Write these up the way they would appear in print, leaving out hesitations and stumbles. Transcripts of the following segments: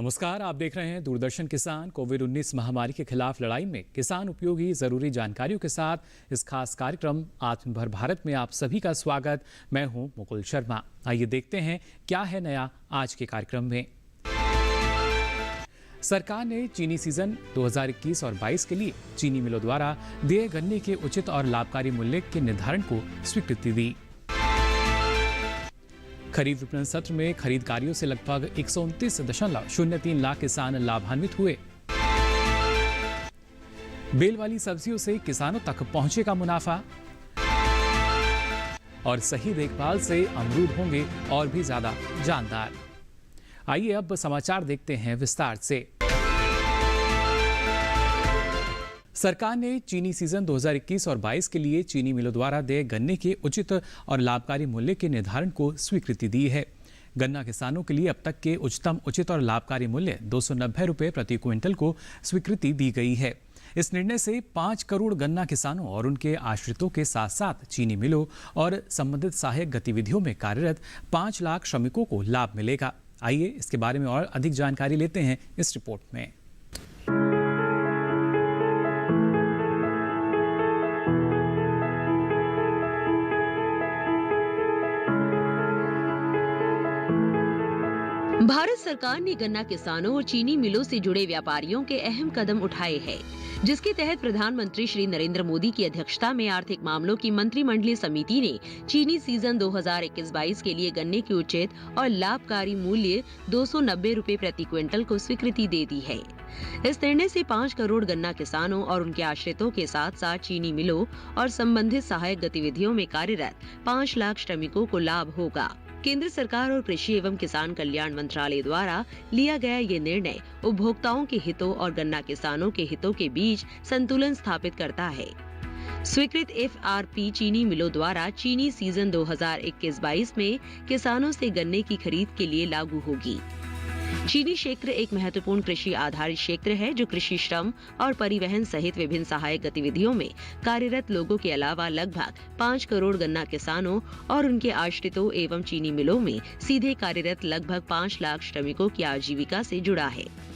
नमस्कार, आप देख रहे हैं दूरदर्शन किसान। कोविड-19 महामारी के खिलाफ लड़ाई में किसान उपयोगी जरूरी जानकारियों के साथ इस खास कार्यक्रम आत्मनिर्भर भारत में आप सभी का स्वागत। मैं हूं मुकुल शर्मा। आइए देखते हैं क्या है नया आज के कार्यक्रम में। सरकार ने चीनी सीजन 2021 और 22 के लिए चीनी मिलों द्वारा दिए गन्ने के उचित और लाभकारी मूल्य के निर्धारण को स्वीकृति दी। खरीफ विपणन सत्र में खरीदकारियों से लगभग 129.03 लाख किसान लाभान्वित हुए। बेल वाली सब्जियों से किसानों तक पहुंचेगा मुनाफा और सही देखभाल से अमरूद होंगे और भी ज्यादा जानदार। आइए अब समाचार देखते हैं विस्तार से। सरकार ने चीनी सीजन 2021 और 22 के लिए चीनी मिलों द्वारा देय गन्ने के उचित और लाभकारी मूल्य के निर्धारण को स्वीकृति दी है। गन्ना किसानों के लिए अब तक के उच्चतम उचित और लाभकारी मूल्य 290 रुपये प्रति क्विंटल को स्वीकृति दी गई है। इस निर्णय से 5 करोड़ गन्ना किसानों और उनके आश्रितों के साथ साथ चीनी मिलों और संबंधित सहायक गतिविधियों में कार्यरत 5 लाख श्रमिकों को लाभ मिलेगा। आइए इसके बारे में और अधिक जानकारी लेते हैं इस रिपोर्ट में। भारत सरकार ने गन्ना किसानों और चीनी मिलों से जुड़े व्यापारियों के अहम कदम उठाए हैं, जिसके तहत प्रधानमंत्री श्री नरेंद्र मोदी की अध्यक्षता में आर्थिक मामलों की मंत्रिमंडलीय समिति ने चीनी सीजन 2021-22 के लिए गन्ने के उचित और लाभकारी मूल्य 290 रुपये प्रति क्विंटल को स्वीकृति दे दी है। इस निर्णय से 5 करोड़ गन्ना किसानों और उनके आश्रितों के साथ साथ चीनी मिलों और संबंधित सहायक गतिविधियों में कार्यरत 5 लाख श्रमिकों को लाभ होगा। केंद्र सरकार और कृषि एवं किसान कल्याण मंत्रालय द्वारा लिया गया ये निर्णय उपभोक्ताओं के हितों और गन्ना किसानों के हितों के बीच संतुलन स्थापित करता है। स्वीकृत FRP चीनी मिलों द्वारा चीनी सीजन 2021-22 में किसानों से गन्ने की खरीद के लिए लागू होगी। चीनी क्षेत्र एक महत्वपूर्ण कृषि आधारित क्षेत्र है, जो कृषि, श्रम और परिवहन सहित विभिन्न सहायक गतिविधियों में कार्यरत लोगों के अलावा लगभग 5 करोड़ गन्ना किसानों और उनके आश्रितों एवं चीनी मिलों में सीधे कार्यरत लगभग 5 लाख श्रमिकों की आजीविका से जुड़ा है।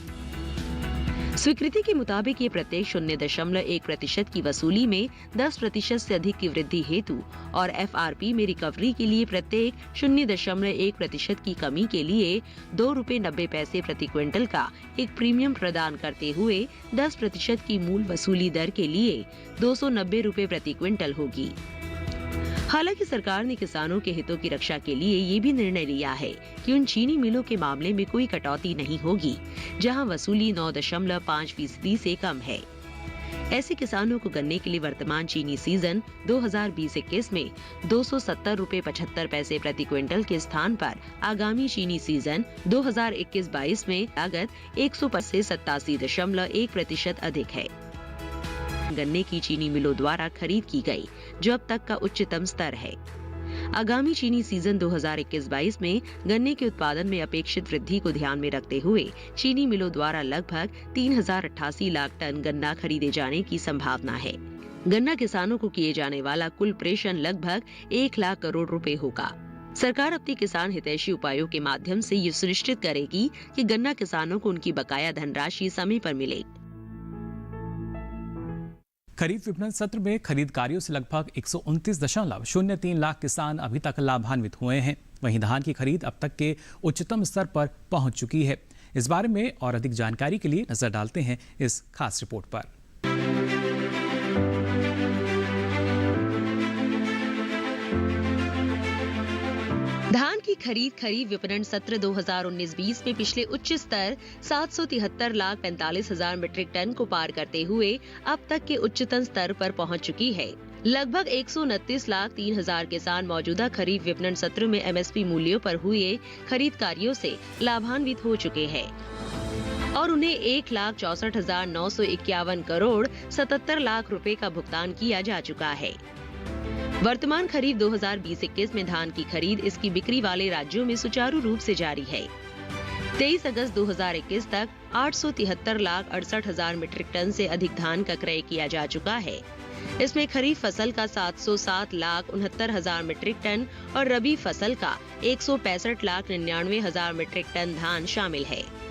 स्वीकृति के मुताबिक ये प्रत्येक 0.1% की वसूली में 10% से अधिक की वृद्धि हेतु और FRP में रिकवरी के लिए प्रत्येक 0.1% की कमी के लिए 2 रुपये 90 पैसे प्रति क्विंटल का एक प्रीमियम प्रदान करते हुए 10% की मूल वसूली दर के लिए 290 रुपये प्रति क्विंटल होगी। हालांकि सरकार ने किसानों के हितों की रक्षा के लिए ये भी निर्णय लिया है कि उन चीनी मिलों के मामले में कोई कटौती नहीं होगी जहां वसूली 9.5% से कम है। ऐसे किसानों को गन्ने के लिए वर्तमान चीनी सीजन 2020-21 में 270 रुपये 75 पैसे प्रति क्विंटल के स्थान पर आगामी चीनी सीजन 2021-22 में लागत 100 से 87.1% अधिक है। गन्ने की चीनी मिलों द्वारा खरीद की गई, जो अब तक का उच्चतम स्तर है। आगामी चीनी सीजन 2021-22 में गन्ने के उत्पादन में अपेक्षित वृद्धि को ध्यान में रखते हुए चीनी मिलों द्वारा लगभग 3088 लाख टन गन्ना खरीदे जाने की संभावना है। गन्ना किसानों को किए जाने वाला कुल प्रेषण लगभग 1 लाख करोड़ रुपए होगा। सरकार अपने किसान हितैषी उपायों के माध्यम से ये सुनिश्चित करेगी कि गन्ना किसानों को उनकी बकाया धनराशि समय पर मिले। खरीफ विपणन सत्र में खरीदकारियों से लगभग 129.03 लाख किसान अभी तक लाभान्वित हुए हैं। वहीं धान की खरीद अब तक के उच्चतम स्तर पर पहुंच चुकी है। इस बारे में और अधिक जानकारी के लिए नजर डालते हैं इस खास रिपोर्ट पर। धान की खरीद खरीफ विपणन सत्र 2019-20 में पिछले उच्च स्तर 773,45,000 मीट्रिक टन को पार करते हुए अब तक के उच्चतम स्तर पर पहुंच चुकी है। लगभग 129,03,000 किसान मौजूदा खरीफ विपणन सत्र में MSP मूल्यों पर हुए खरीद कार्यों से लाभान्वित हो चुके हैं और उन्हें 1,64,951 करोड़ 77 लाख रुपए का भुगतान किया जा चुका है। वर्तमान खरीफ 2020-21 में धान की खरीद इसकी बिक्री वाले राज्यों में सुचारू रूप से जारी है। 23 अगस्त 2021 तक 873,68,000 मीट्रिक टन से अधिक धान का क्रय किया जा चुका है। इसमें खरीफ फसल का 707,69,000 मीट्रिक टन और रबी फसल का 165,99,000 मीट्रिक टन धान शामिल है।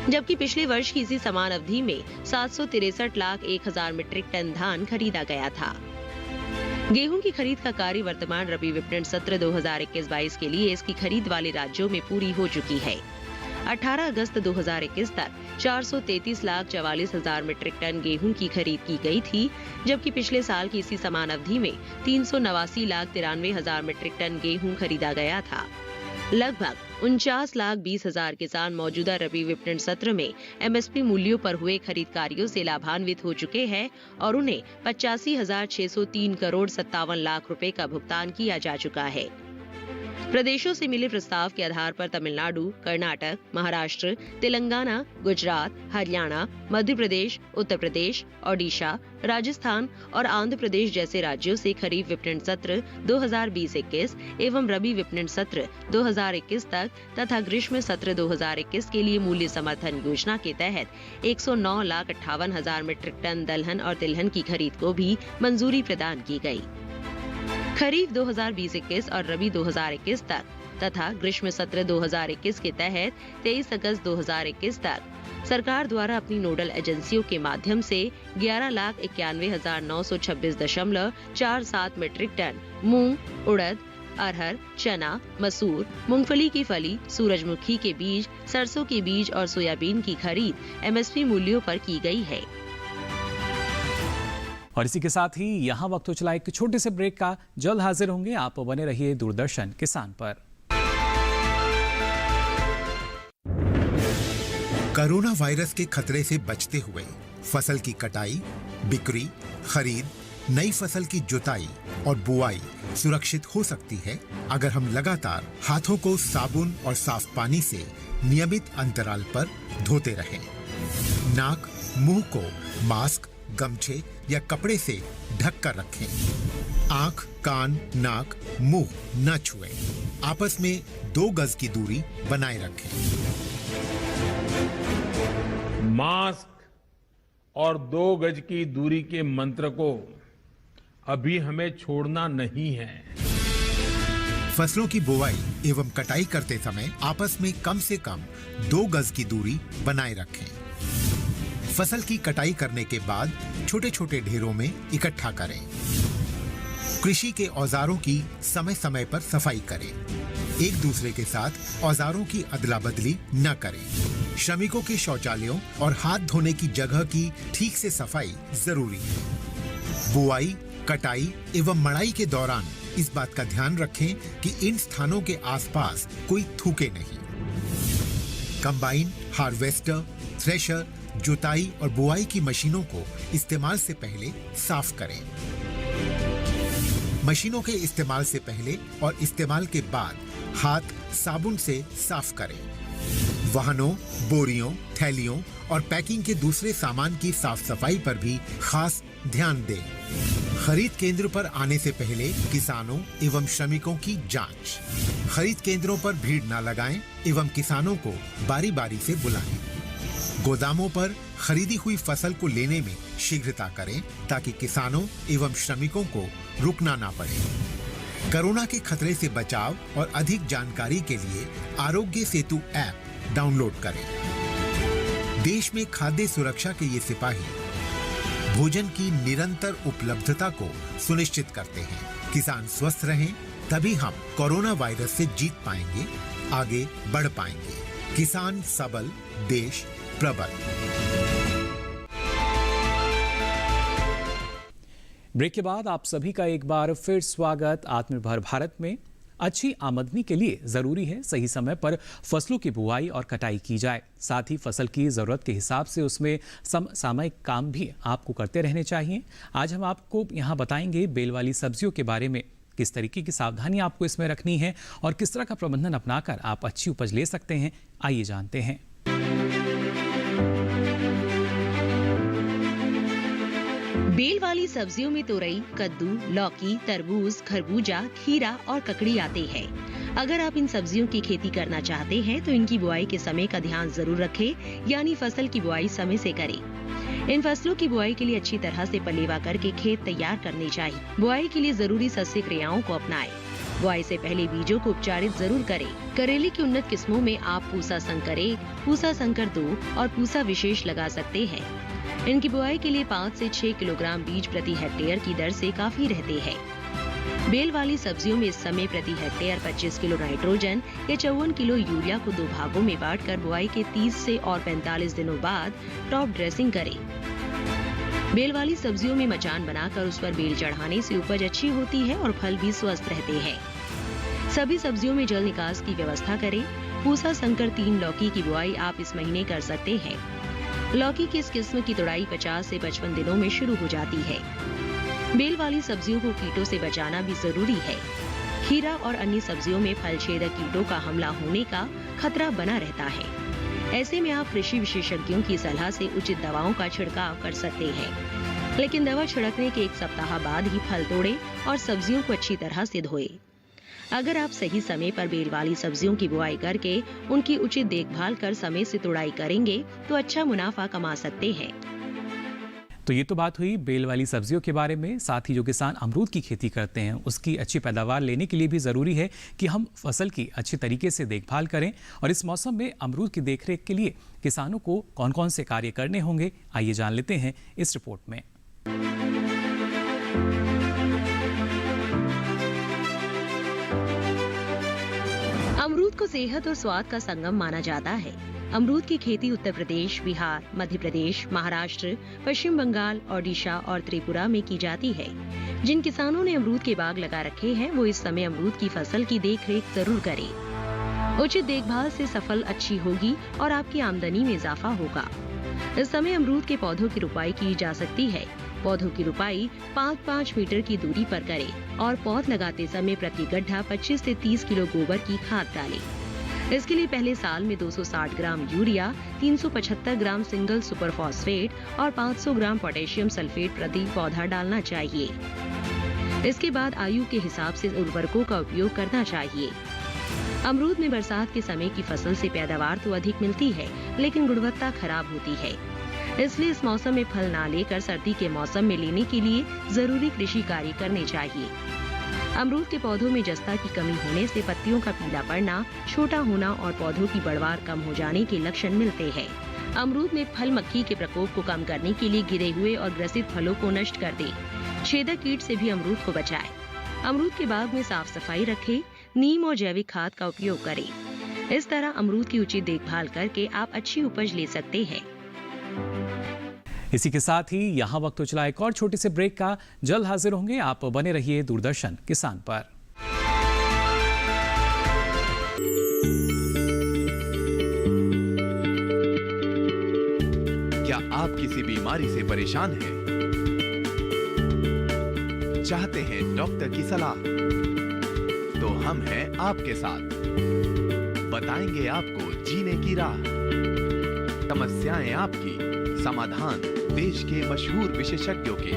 जबकि पिछले वर्ष की इसी समान अवधि में 763,01,000 मीट्रिक टन धान खरीदा गया था। गेहूं की खरीद का कार्य वर्तमान रबी विपणन सत्र 2021-22 के लिए इसकी खरीद वाले राज्यों में पूरी हो चुकी है। 18 अगस्त 2021 तक 433,44,000 मीट्रिक टन गेहूं की खरीद की गई थी, जबकि पिछले साल की इसी समान अवधि में 389,93,000 मीट्रिक टन गेहूं खरीदा गया था। लगभग 49,20,000 किसान मौजूदा रबी विपणन सत्र में एमएसपी मूल्यों पर हुए खरीद कार्यों से लाभान्वित हो चुके हैं और उन्हें 85,603 करोड़ 57 लाख रुपए का भुगतान किया जा चुका है। प्रदेशों से मिले प्रस्ताव के आधार पर तमिलनाडु, कर्नाटक, महाराष्ट्र, तेलंगाना, गुजरात, हरियाणा, मध्य प्रदेश, उत्तर प्रदेश, ओडिशा, राजस्थान और आंध्र प्रदेश जैसे राज्यों से खरीफ विपणन सत्र 2020-21 एवं रबी विपणन सत्र 2021 तक तथा ग्रीष्म सत्र 2021 के लिए मूल्य समर्थन योजना के तहत 109,58,000 मीट्रिक टन दलहन और तिलहन की खरीद को भी मंजूरी प्रदान की गई। खरीफ 2020-21 और रबी 2021 तक तथा ग्रीष्म सत्र 2021 के तहत 23 अगस्त 2021 तक सरकार द्वारा अपनी नोडल एजेंसियों के माध्यम से 11,91,926.47 मीट्रिक टन मूंग, उड़द, अरहर, चना, मसूर, मूंगफली की फली, सूरजमुखी के बीज, सरसों के बीज और सोयाबीन की खरीद एमएसपी मूल्यों पर की गई है। और इसी के साथ ही यहाँ वक्त हो चला एक छोटे से ब्रेक का। जल्द हाजिर होंगे, आप बने रहिए दूरदर्शन किसान पर। कोरोना वायरस के खतरे से बचते हुए फसल की कटाई, बिक्री, खरीद, नई फसल की जुताई और बुआई सुरक्षित हो सकती है अगर हम लगातार हाथों को साबुन और साफ पानी से नियमित अंतराल पर धोते रहें। नाक, मुंह को मास्क, गमछे या कपड़े से ढक कर रखें। आंख, कान, नाक, मुंह न छुएं। आपस में 2 गज की दूरी बनाए रखें। मास्क और 2 गज की दूरी के मंत्र को अभी हमें छोड़ना नहीं है। फसलों की बुवाई एवं कटाई करते समय आपस में कम से कम 2 गज की दूरी बनाए रखें। फसल की कटाई करने के बाद छोटे छोटे ढेरों में इकट्ठा करें। कृषि के औजारों की समय समय पर सफाई करें। एक दूसरे के साथ औजारों की अदला बदली न करें। श्रमिकों के शौचालयों और हाथ धोने की जगह की ठीक से सफाई जरूरी है। बुआई, कटाई एवं मड़ाई के दौरान इस बात का ध्यान रखें कि इन स्थानों के आसपास कोई थूके नहीं। कंबाइन, हार्वेस्टर, थ्रेशर, जुताई और बुआई की मशीनों को इस्तेमाल से पहले साफ करें। मशीनों के इस्तेमाल से पहले और इस्तेमाल के बाद हाथ साबुन से साफ करें। वाहनों, बोरियों, थैलियों और पैकिंग के दूसरे सामान की साफ सफाई पर भी खास ध्यान दें। खरीद केंद्र पर आने से पहले किसानों एवं श्रमिकों की जांच। खरीद केंद्रों पर भीड़ न लगाएं एवं किसानों को बारी बारी से बुलाएं। गोदामों पर खरीदी हुई फसल को लेने में शीघ्रता करें ताकि किसानों एवं श्रमिकों को रुकना ना पड़े। कोरोना के खतरे से बचाव और अधिक जानकारी के लिए आरोग्य सेतु ऐप डाउनलोड करें। देश में खाद्य सुरक्षा के ये सिपाही भोजन की निरंतर उपलब्धता को सुनिश्चित करते हैं। किसान स्वस्थ रहें, तभी हम कोरोना वायरस से जीत पाएंगे, आगे बढ़ पाएंगे। किसान सबल, देश प्रबल। ब्रेक के बाद आप सभी का एक बार फिर स्वागत। आत्मनिर्भर भारत में अच्छी आमदनी के लिए जरूरी है सही समय पर फसलों की बुआई और कटाई की जाए। साथ ही फसल की जरूरत के हिसाब से उसमें समसामयिक काम भी आपको करते रहने चाहिए। आज हम आपको यहाँ बताएंगे बेल वाली सब्जियों के बारे में, किस तरीके की सावधानी आपको इसमें रखनी है और किस तरह का प्रबंधन अपनाकर आप अच्छी उपज ले सकते हैं। आइए जानते हैं। बेल वाली सब्जियों में तोरई, कद्दू, लौकी, तरबूज, खरबूजा, खीरा और ककड़ी आते हैं। अगर आप इन सब्जियों की खेती करना चाहते हैं तो इनकी बुआई के समय का ध्यान जरूर रखें, यानी फसल की बुआई समय से करें। इन फसलों की बुआई के लिए अच्छी तरह से पलेवा करके खेत तैयार करने चाहिए। बुआई के लिए जरूरी सस्य क्रियाओं को अपनाएं। बुआई से पहले बीजों को उपचारित जरूर करें। करेले की उन्नत किस्मों में आप पूसा संकर 1, पूसा संकर 2 और पूसा विशेष लगा सकते हैं। इनकी बुआई के लिए 5 से 6 किलोग्राम बीज प्रति हेक्टेयर की दर से काफी रहते हैं। बेल वाली सब्जियों में इस समय प्रति हेक्टेयर 25 किलो नाइट्रोजन या 54 किलो यूरिया को 2 भागों में बांटकर बुआई के 30 से और 45 दिनों बाद टॉप ड्रेसिंग करें। बेल वाली सब्जियों में मचान बनाकर उस पर बेल चढ़ाने से उपज अच्छी होती है और फल भी स्वस्थ रहते हैं। सभी सब्जियों में जल निकास की व्यवस्था करें। पूसा संकर 3 लौकी की बुआई आप इस महीने कर सकते हैं। लौकी की इस किस्म की तुड़ाई 50 से 55 दिनों में शुरू हो जाती है। बेल वाली सब्जियों को कीटों से बचाना भी जरूरी है। खीरा और अन्य सब्जियों में फल छेदक कीटों का हमला होने का खतरा बना रहता है। ऐसे में आप कृषि विशेषज्ञों की सलाह से उचित दवाओं का छिड़काव कर सकते हैं, लेकिन दवा छिड़कने के 1 सप्ताह बाद ही फल तोड़ें और सब्जियों को अच्छी तरह से धोएं। अगर आप सही समय पर बेल वाली सब्जियों की बुआई करके उनकी उचित देखभाल कर समय से तुड़ाई करेंगे तो अच्छा मुनाफा कमा सकते हैं। तो ये तो बात हुई बेल वाली सब्जियों के बारे में। साथ ही जो किसान अमरूद की खेती करते हैं उसकी अच्छी पैदावार लेने के लिए भी ज़रूरी है कि हम फसल की अच्छी तरीके से देखभाल करें। और इस मौसम में अमरूद की देखरेख के लिए किसानों को कौन कौन से कार्य करने होंगे, आइए जान लेते हैं इस रिपोर्ट में। अमरूद को सेहत और स्वाद का संगम माना जाता है। अमरूद की खेती उत्तर प्रदेश, बिहार, मध्य प्रदेश, महाराष्ट्र, पश्चिम बंगाल, ओडिशा और त्रिपुरा में की जाती है। जिन किसानों ने अमरूद के बाग लगा रखे हैं वो इस समय अमरूद की फसल की देखरेख जरूर करें। उचित देखभाल से फसल अच्छी होगी और आपकी आमदनी में इजाफा होगा। इस समय अमरूद के पौधों की रुपाई की जा सकती है। पौधों की रुपाई 5-5 मीटर की दूरी पर करें और पौध लगाते समय प्रति गड्ढा 25 से 30 किलो गोबर की खाद डालें। इसके लिए पहले साल में 260 ग्राम यूरिया, 375 ग्राम सिंगल सुपर फॉस्फेट और 500 ग्राम पोटेशियम सल्फेट प्रति पौधा डालना चाहिए। इसके बाद आयु के हिसाब से उर्वरकों का उपयोग करना चाहिए। अमरूद में बरसात के समय की फसल से पैदावार तो अधिक मिलती है, लेकिन गुणवत्ता खराब होती है। इसलिए इस मौसम में फल ना लेकर सर्दी के मौसम में लेने के लिए जरूरी कृषि कार्य करने चाहिए। अमरूद के पौधों में जस्ता की कमी होने से पत्तियों का पीला पड़ना, छोटा होना और पौधों की बढ़वार कम हो जाने के लक्षण मिलते हैं। अमरूद में फल मक्खी के प्रकोप को कम करने के लिए गिरे हुए और ग्रसित फलों को नष्ट कर दें। छेदक कीट से भी अमरूद को बचाएं। अमरूद के बाग में साफ सफाई रखें। नीम और जैविक खाद का उपयोग करें। इस तरह अमरूद की उचित देखभाल करके आप अच्छी उपज ले सकते हैं। इसी के साथ ही यहाँ वक्त हो चला एक और छोटे से ब्रेक का। जल्द हाजिर होंगे, आप बने रहिए दूरदर्शन किसान पर। क्या आप किसी बीमारी से परेशान हैं? चाहते हैं डॉक्टर की सलाह? तो हम हैं आपके साथ। बताएंगे आपको जीने की राह। समस्याएं आपकी, समाधान देश के मशहूर विशेषज्ञों के।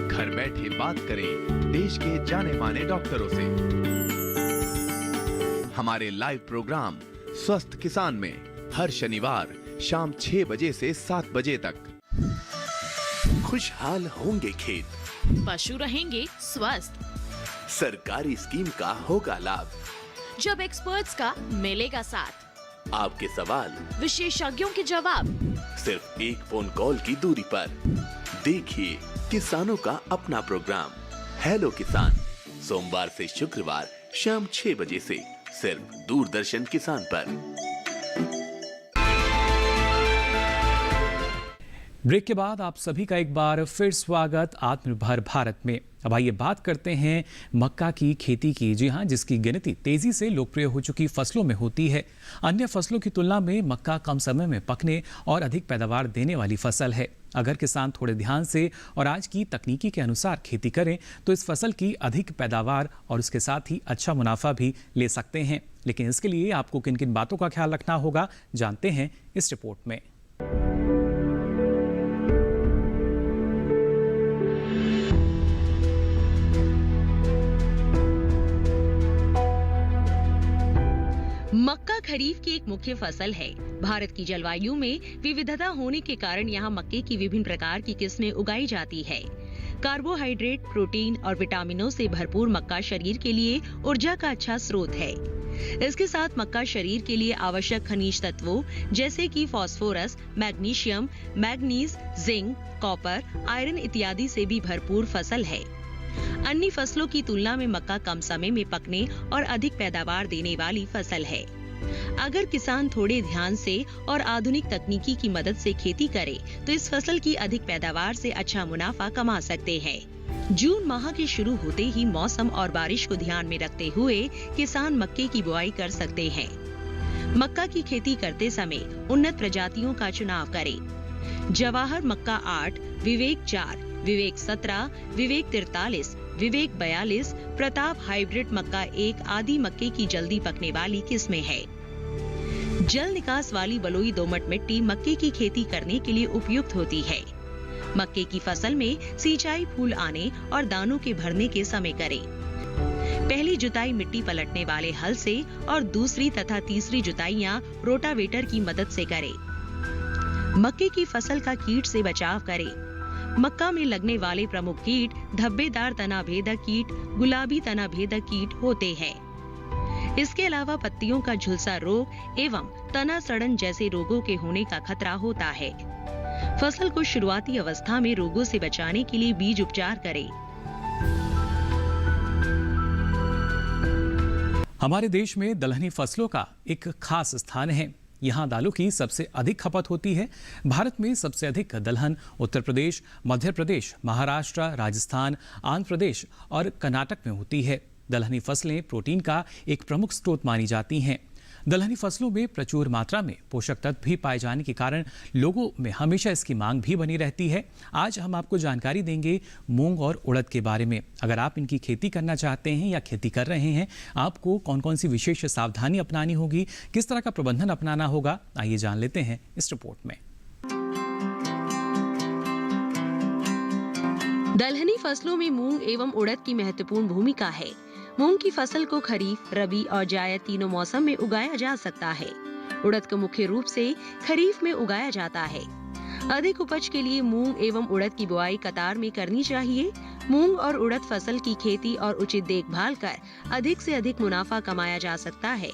घर बैठे बात करें देश के जाने माने डॉक्टरों से। हमारे लाइव प्रोग्राम स्वस्थ किसान में हर शनिवार शाम 6 बजे से 7 बजे तक। खुशहाल होंगे खेत, पशु रहेंगे स्वस्थ, सरकारी स्कीम का होगा लाभ, जब एक्सपर्ट्स का मिलेगा साथ, आपके सवाल विशेषज्ञों के जवाब, सिर्फ एक फोन कॉल की दूरी पर। देखिए किसानों का अपना प्रोग्राम हेलो किसान, सोमवार से शुक्रवार शाम 6 बजे से सिर्फ दूरदर्शन किसान पर। ब्रेक के बाद आप सभी का एक बार फिर स्वागत आत्मनिर्भर भारत में। अब आइए बात करते हैं मक्का की खेती की। जी हाँ, जिसकी गिनती तेजी से लोकप्रिय हो चुकी फसलों में होती है। अन्य फसलों की तुलना में मक्का कम समय में पकने और अधिक पैदावार देने वाली फसल है। अगर किसान थोड़े ध्यान से और आज की तकनीकी के अनुसार खेती करें तो इस फसल की अधिक पैदावार और उसके साथ ही अच्छा मुनाफा भी ले सकते हैं। लेकिन इसके लिए आपको किन किन बातों का ख्याल रखना होगा, जानते हैं इस रिपोर्ट में। मक्का खरीफ की एक मुख्य फसल है। भारत की जलवायु में विविधता होने के कारण यहाँ मक्के की विभिन्न प्रकार की किस्में उगाई जाती है। कार्बोहाइड्रेट, प्रोटीन और विटामिनों से भरपूर मक्का शरीर के लिए ऊर्जा का अच्छा स्रोत है। इसके साथ मक्का शरीर के लिए आवश्यक खनिज तत्वों जैसे कि phosphorus, magnesium, manganese, zinc, copper, iron इत्यादि से भी भरपूर फसल है। अन्य फसलों की तुलना में मक्का कम समय में पकने और अधिक पैदावार देने वाली फसल है। अगर किसान थोड़े ध्यान से और आधुनिक तकनीकी की मदद से खेती करे तो इस फसल की अधिक पैदावार से अच्छा मुनाफा कमा सकते हैं। जून माह के शुरू होते ही मौसम और बारिश को ध्यान में रखते हुए किसान मक्के की बुआई कर सकते हैं। मक्का की खेती करते समय उन्नत प्रजातियों का चुनाव करें। जवाहर मक्का 8, विवेक 4, विवेक 17, विवेक 43, विवेक 42, प्रताप हाइब्रिड मक्का 1 आदि मक्के की जल्दी पकने वाली किस्में हैं। जल निकास वाली बलुई दोमट मिट्टी मक्के की खेती करने के लिए उपयुक्त होती है। मक्के की फसल में सिंचाई फूल आने और दानों के भरने के समय करें। पहली जुताई मिट्टी पलटने वाले हल से और दूसरी तथा तीसरी जुताइयां रोटावेटर की मदद से करें। मक्के की फसल का कीट से बचाव करें। मक्का में लगने वाले प्रमुख कीट धब्बेदार तना भेदक कीट, गुलाबी तना भेदक कीट होते हैं। इसके अलावा पत्तियों का झुलसा रोग एवं तना सड़न जैसे रोगों के होने का खतरा होता है। फसल को शुरुआती अवस्था में रोगों से बचाने के लिए बीज उपचार करें। हमारे देश में दलहनी फसलों का एक खास स्थान है। यहाँ दालों की सबसे अधिक खपत होती है। भारत में सबसे अधिक दलहन उत्तर प्रदेश, मध्य प्रदेश, महाराष्ट्र, राजस्थान, आंध्र प्रदेश और कर्नाटक में होती है। दलहनी फसलें प्रोटीन का एक प्रमुख स्रोत मानी जाती हैं। दलहनी फसलों में प्रचुर मात्रा में पोषक तत्व भी पाए जाने के कारण लोगों में हमेशा इसकी मांग भी बनी रहती है। आज हम आपको जानकारी देंगे मूंग और उड़द के बारे में। अगर आप इनकी खेती करना चाहते हैं या खेती कर रहे हैं, आपको कौन कौन सी विशेष सावधानी अपनानी होगी, किस तरह का प्रबंधन अपनाना होगा, आइए जान लेते हैं इस रिपोर्ट में। दलहनी फसलों में मूंग एवं उड़द की महत्वपूर्ण भूमिका है। मूंग की फसल को खरीफ, रबी और जायद तीनों मौसम में उगाया जा सकता है। उड़द को मुख्य रूप से खरीफ में उगाया जाता है। अधिक उपज के लिए मूंग एवं उड़द की बुआई कतार में करनी चाहिए। मूंग और उड़द फसल की खेती और उचित देखभाल कर अधिक से अधिक मुनाफा कमाया जा सकता है।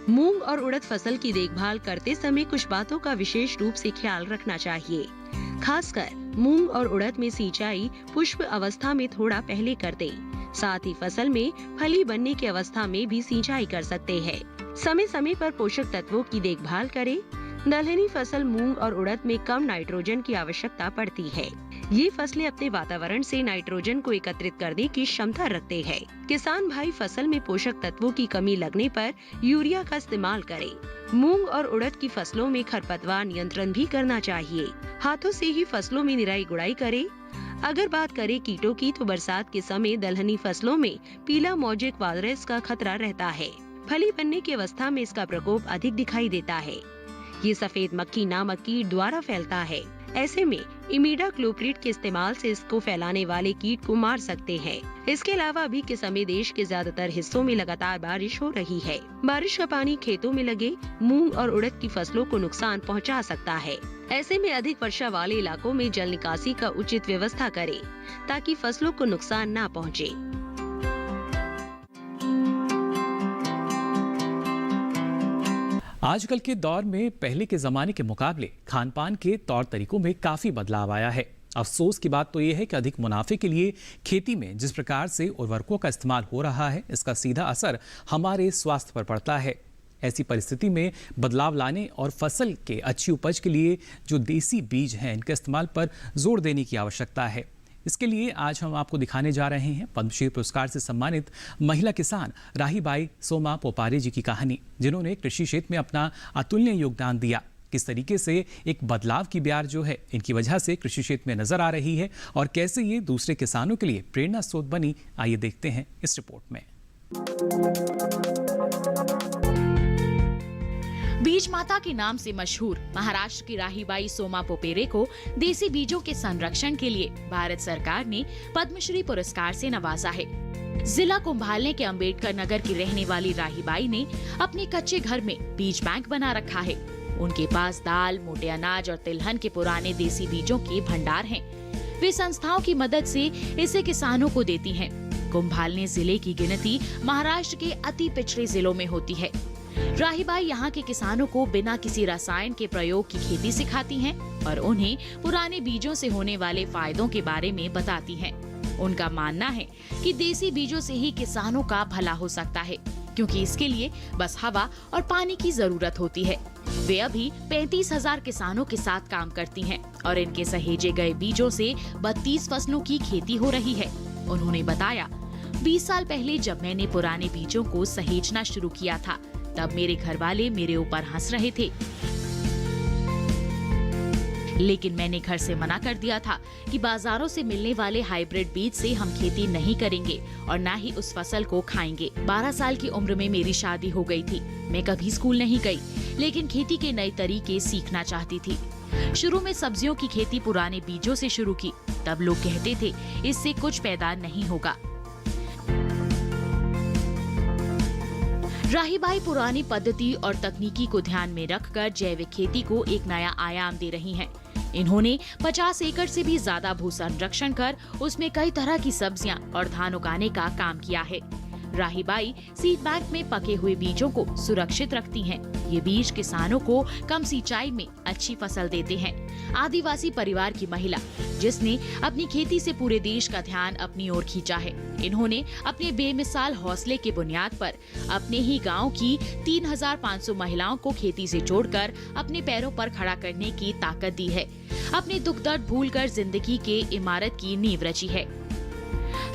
मूंग और उड़द फसल की देखभाल करते समय कुछ बातों का विशेष रूप से ख्याल रखना चाहिए। खासकर मूंग और उड़द में सिंचाई पुष्प अवस्था में थोड़ा पहले कर दें। साथ ही फसल में फली बनने की अवस्था में भी सिंचाई कर सकते हैं। समय समय पर पोषक तत्वों की देखभाल करें। दलहनी फसल मूंग और उड़द में कम नाइट्रोजन की आवश्यकता पड़ती है। ये फसलें अपने वातावरण से नाइट्रोजन को एकत्रित करने की क्षमता रखते हैं। किसान भाई फसल में पोषक तत्वों की कमी लगने पर यूरिया का इस्तेमाल करें। मूंग और उड़द की फसलों में खरपतवार नियंत्रण भी करना चाहिए। हाथों से ही फसलों में निराई गुड़ाई करें। अगर बात करें कीटों की, तो बरसात के समय दलहनी फसलों में पीला मोजेक वायरस का खतरा रहता है। फली बनने की अवस्था में इसका प्रकोप अधिक दिखाई देता है। ये सफेद मक्खी नामक कीट द्वारा फैलता है। ऐसे में इमिडाक्लोप्रिड के इस्तेमाल से इसको फैलाने वाले कीट को मार सकते हैं। इसके अलावा अभी के समय देश के ज्यादातर हिस्सों में लगातार बारिश हो रही है। बारिश का पानी खेतों में लगे मूंग और उड़द की फसलों को नुकसान पहुंचा सकता है। ऐसे में अधिक वर्षा वाले इलाकों में जल निकासी का उचित व्यवस्था करें ताकि फसलों को नुकसान न पहुंचे। आजकल के दौर में पहले के जमाने के मुकाबले खान पान के तौर तरीकों में काफी बदलाव आया है। अफसोस की बात तो यह है कि अधिक मुनाफे के लिए खेती में जिस प्रकार से उर्वरकों का इस्तेमाल हो रहा है, इसका सीधा असर हमारे स्वास्थ्य पर पड़ता है। ऐसी परिस्थिति में बदलाव लाने और फसल के अच्छी उपज के लिए जो देसी बीज हैं, इनके इस्तेमाल पर जोर देने की आवश्यकता है। इसके लिए आज हम आपको दिखाने जा रहे हैं पद्मश्री पुरस्कार से सम्मानित महिला किसान राहीबाई सोमा पोपारे जी की कहानी, जिन्होंने कृषि क्षेत्र में अपना अतुलनीय योगदान दिया। किस तरीके से एक बदलाव की ब्यार जो है इनकी वजह से कृषि क्षेत्र में नजर आ रही है और कैसे ये दूसरे किसानों के लिए प्रेरणा स्रोत बनी, आइए देखते हैं इस रिपोर्ट में। बीज माता के नाम से मशहूर महाराष्ट्र की राहीबाई सोमा पोपेरे को देसी बीजों के संरक्षण के लिए भारत सरकार ने पद्मश्री पुरस्कार से नवाजा है। जिला कुंभालने के अंबेडकर नगर की रहने वाली राहीबाई ने अपने कच्चे घर में बीज बैंक बना रखा है। उनके पास दाल, मोटे अनाज और तिलहन के पुराने देसी बीजों के भंडार हैं। वे संस्थाओं की मदद से इसे किसानों को देती हैं। कुंभालने जिले की गिनती महाराष्ट्र के अति पिछड़े जिलों में होती है। राहीबाई यहाँ के किसानों को बिना किसी रसायन के प्रयोग की खेती सिखाती हैं और उन्हें पुराने बीजों से होने वाले फायदों के बारे में बताती हैं। उनका मानना है कि देसी बीजों से ही किसानों का भला हो सकता है, क्योंकि इसके लिए बस हवा और पानी की जरूरत होती है। वे अभी 35,000 किसानों के साथ काम करती हैं और इनके सहेजे गए बीजों से 32 फसलों की खेती हो रही है। उन्होंने बताया, 20 साल पहले जब मैंने पुराने बीजों को सहेजना शुरू किया था, तब मेरे घर वाले मेरे ऊपर हंस रहे थे, लेकिन मैंने घर से मना कर दिया था कि बाजारों से मिलने वाले हाइब्रिड बीज से हम खेती नहीं करेंगे और न ही उस फसल को खाएंगे। 12 साल की उम्र में मेरी शादी हो गई थी। मैं कभी स्कूल नहीं गई, लेकिन खेती के नए तरीके सीखना चाहती थी। शुरू में सब्जियों की खेती पुराने बीजों से शुरू की। तब लोग कहते थे इससे कुछ पैदा नहीं होगा। राहीबाई पुरानी पद्धति और तकनीकी को ध्यान में रखकर जैविक खेती को एक नया आयाम दे रही हैं। इन्होंने 50 एकड़ से भी ज्यादा भू संरक्षण कर उसमें कई तरह की सब्जियां और धान उगाने का काम किया है। राहीबाई सीड बैंक में पके हुए बीजों को सुरक्षित रखती हैं। ये बीज किसानों को कम सिंचाई में अच्छी फसल देते हैं। आदिवासी परिवार की महिला जिसने अपनी खेती से पूरे देश का ध्यान अपनी ओर खींचा है। इन्होंने अपने बेमिसाल हौसले के बुनियाद पर अपने ही गांव की 3,500 महिलाओं को खेती से जोड़कर अपने पैरों पर खड़ा करने की ताकत दी है। अपने दुख दर्द भूलकर जिंदगी के इमारत की नींव रची है।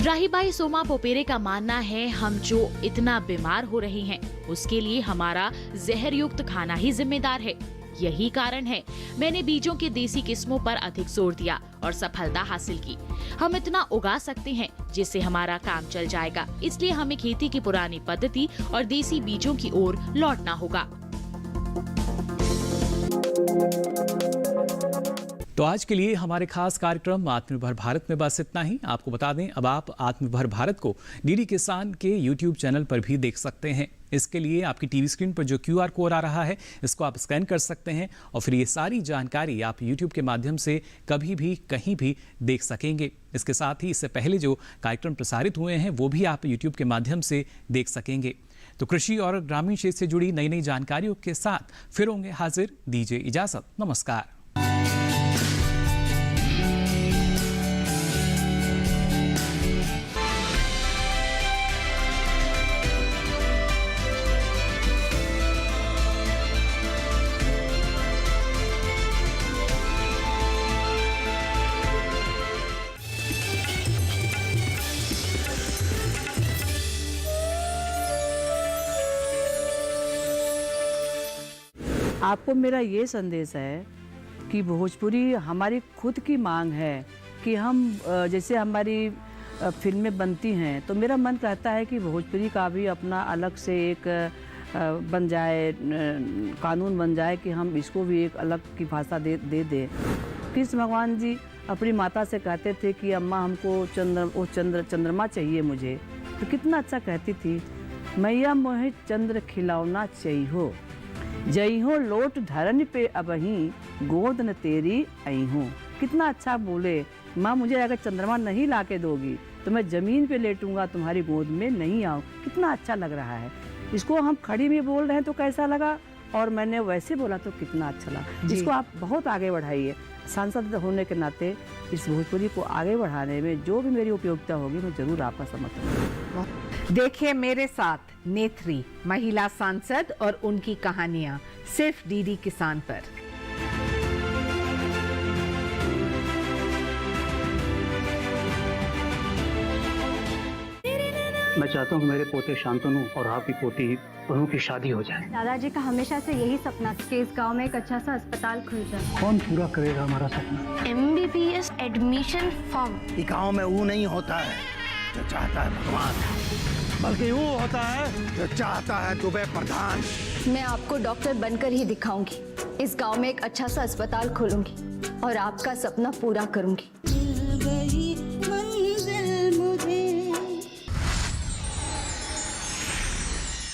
राहीबाई सोमा पोपेरे का मानना है, हम जो इतना बीमार हो रहे हैं उसके लिए हमारा जहर युक्त खाना ही जिम्मेदार है। यही कारण है मैंने बीजों के देसी किस्मों पर अधिक जोर दिया और सफलता हासिल की। हम इतना उगा सकते हैं जिससे हमारा काम चल जाएगा, इसलिए हमें खेती की पुरानी पद्धति और देसी बीजों की ओर लौटना होगा। तो आज के लिए हमारे खास कार्यक्रम आत्मनिर्भर भारत में बस इतना ही। आपको बता दें, अब आप आत्मनिर्भर भारत को डीडी किसान के YouTube चैनल पर भी देख सकते हैं। इसके लिए आपकी टीवी स्क्रीन पर जो QR कोड आ रहा है, इसको आप स्कैन कर सकते हैं और फिर ये सारी जानकारी आप YouTube के माध्यम से कभी भी कहीं भी देख सकेंगे। इसके साथ ही इससे पहले जो कार्यक्रम प्रसारित हुए हैं वो भी आप YouTube के माध्यम से देख सकेंगे। तो कृषि और ग्रामीण क्षेत्र से जुड़ी नई नई जानकारियों के साथ फिर होंगे हाजिर। दीजिए इजाजत, नमस्कार। आपको मेरा ये संदेश है कि भोजपुरी हमारी खुद की मांग है कि हम जैसे हमारी फिल्में बनती हैं तो मेरा मन कहता है कि भोजपुरी का भी अपना अलग से एक बन जाए, कानून बन जाए कि हम इसको भी एक अलग की भाषा दे दें। कृष्ण भगवान जी अपनी माता से कहते थे कि अम्मा हमको चंद्रमा चाहिए मुझे, तो कितना अच्छा कहती थी, मैया मोहे चंद्र खिलौना चाहिए, जई हो लोट धरन पे अबही गोद न तेरी आई हूँ। कितना अच्छा बोले, माँ मुझे अगर चंद्रमा नहीं ला के दोगी तो मैं जमीन पे लेटूंगा, तुम्हारी गोद में नहीं आऊँ। कितना अच्छा लग रहा है। इसको हम खड़ी में बोल रहे हैं तो कैसा लगा, और मैंने वैसे बोला तो कितना अच्छा लगा। इसको आप बहुत आगे बढ़ाइए। सांसद होने के नाते इस भोजपुरी को आगे बढ़ाने में जो भी मेरी उपयोगिता होगी मैं जरूर आपका समर्थन करूँगा। देखिए मेरे साथ नेत्री महिला सांसद और उनकी कहानियां सिर्फ डीडी किसान पर। मैं चाहता हूँ मेरे पोते शांतनु और आपकी पोती दोनों की शादी हो जाए। दादाजी का हमेशा से यही सपना था कि इस गांव में एक अच्छा सा अस्पताल खुल जाए। कौन पूरा करेगा हमारा सपना? MBBS admission form. ये गाँव में वो नहीं होता है जो चाहता है भगवान, बल्कि वो होता है जो चाहता है दुबे प्रधान। मैं आपको डॉक्टर बनकर ही दिखाऊंगी। इस गांव में एक अच्छा सा अस्पताल खोलूंगी और आपका सपना पूरा करूंगी।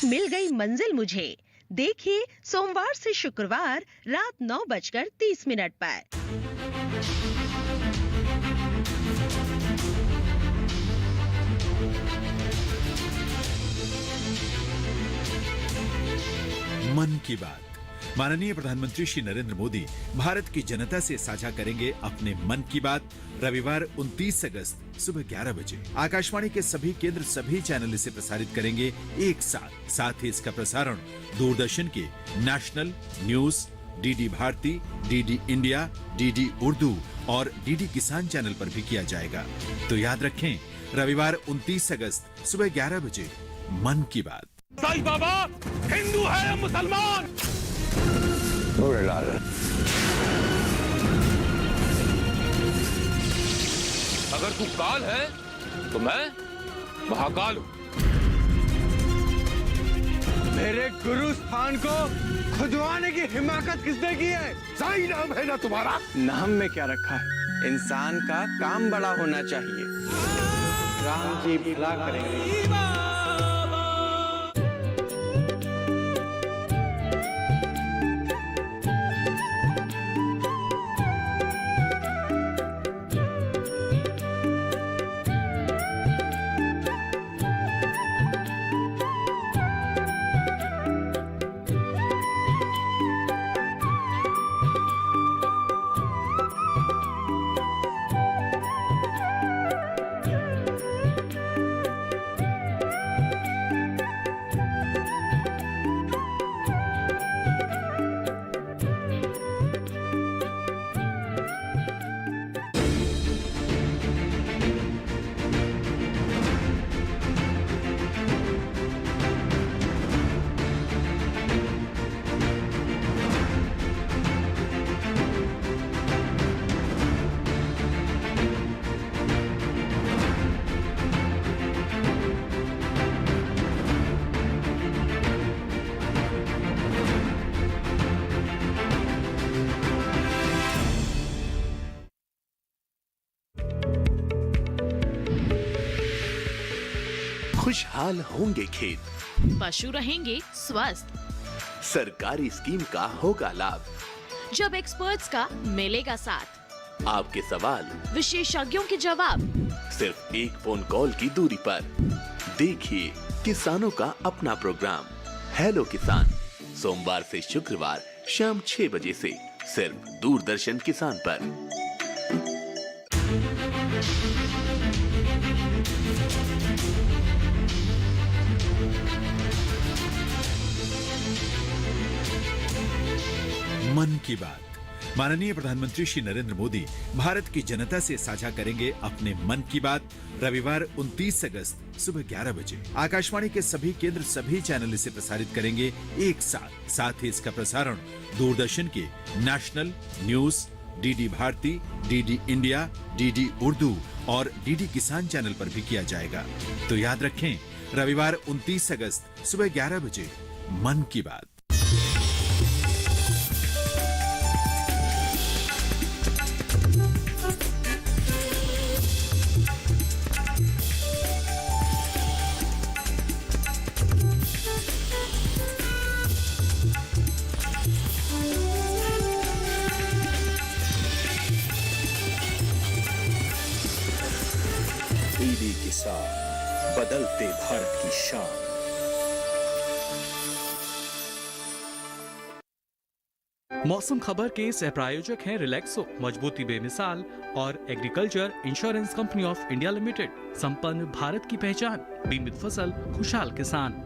मिल गई मंजिल मुझे। देखिए सोमवार से शुक्रवार रात 9:30 पर। मन की बात। माननीय प्रधानमंत्री श्री नरेंद्र मोदी भारत की जनता से साझा करेंगे अपने मन की बात रविवार 29 अगस्त सुबह 11 बजे। आकाशवाणी के सभी केंद्र सभी चैनल इसे प्रसारित करेंगे एक साथ। साथ ही इसका प्रसारण दूरदर्शन के national news, DD Bharati, DD India, DD Urdu और डीडी किसान चैनल पर भी किया जाएगा। तो याद रखें, रविवार 29 अगस्त सुबह 11 बजे मन की बात। साईं बाबा हिंदू है या मुसलमान? लाल अगर तू काल है तो मैं महाकाल हूं। मेरे गुरु स्थान को खुदवाने की हिमाकत किसने की है? साईं नाम है ना तुम्हारा? नाम में क्या रखा है? इंसान का काम बड़ा होना चाहिए। राम जी भला करेंगे। खुशहाल होंगे खेत, पशु रहेंगे स्वस्थ, सरकारी स्कीम का होगा लाभ, जब एक्सपर्ट्स का मिलेगा साथ, आपके सवाल विशेषज्ञों के जवाब, सिर्फ एक फोन कॉल की दूरी पर। देखिए किसानों का अपना प्रोग्राम हेलो किसान, सोमवार से शुक्रवार शाम 6 बजे से सिर्फ दूरदर्शन किसान पर। मन की बात। माननीय प्रधानमंत्री श्री नरेंद्र मोदी भारत की जनता से साझा करेंगे अपने मन की बात रविवार 29 अगस्त सुबह 11 बजे। आकाशवाणी के सभी केंद्र सभी चैनल इसे प्रसारित करेंगे एक साथ। साथ ही इसका प्रसारण दूरदर्शन के national news, DD Bharati, DD India, DD Urdu और डीडी किसान चैनल पर भी किया जाएगा। तो याद रखें, रविवार 29 अगस्त सुबह 11 बजे मन की बात। डीडी किसान, बदलते भारत की शान। मौसम खबर के सह प्रायोजक हैं रिलैक्सो, मजबूती बेमिसाल, और agriculture insurance company of India limited. संपन्न भारत की पहचान, बीमित फसल खुशहाल किसान।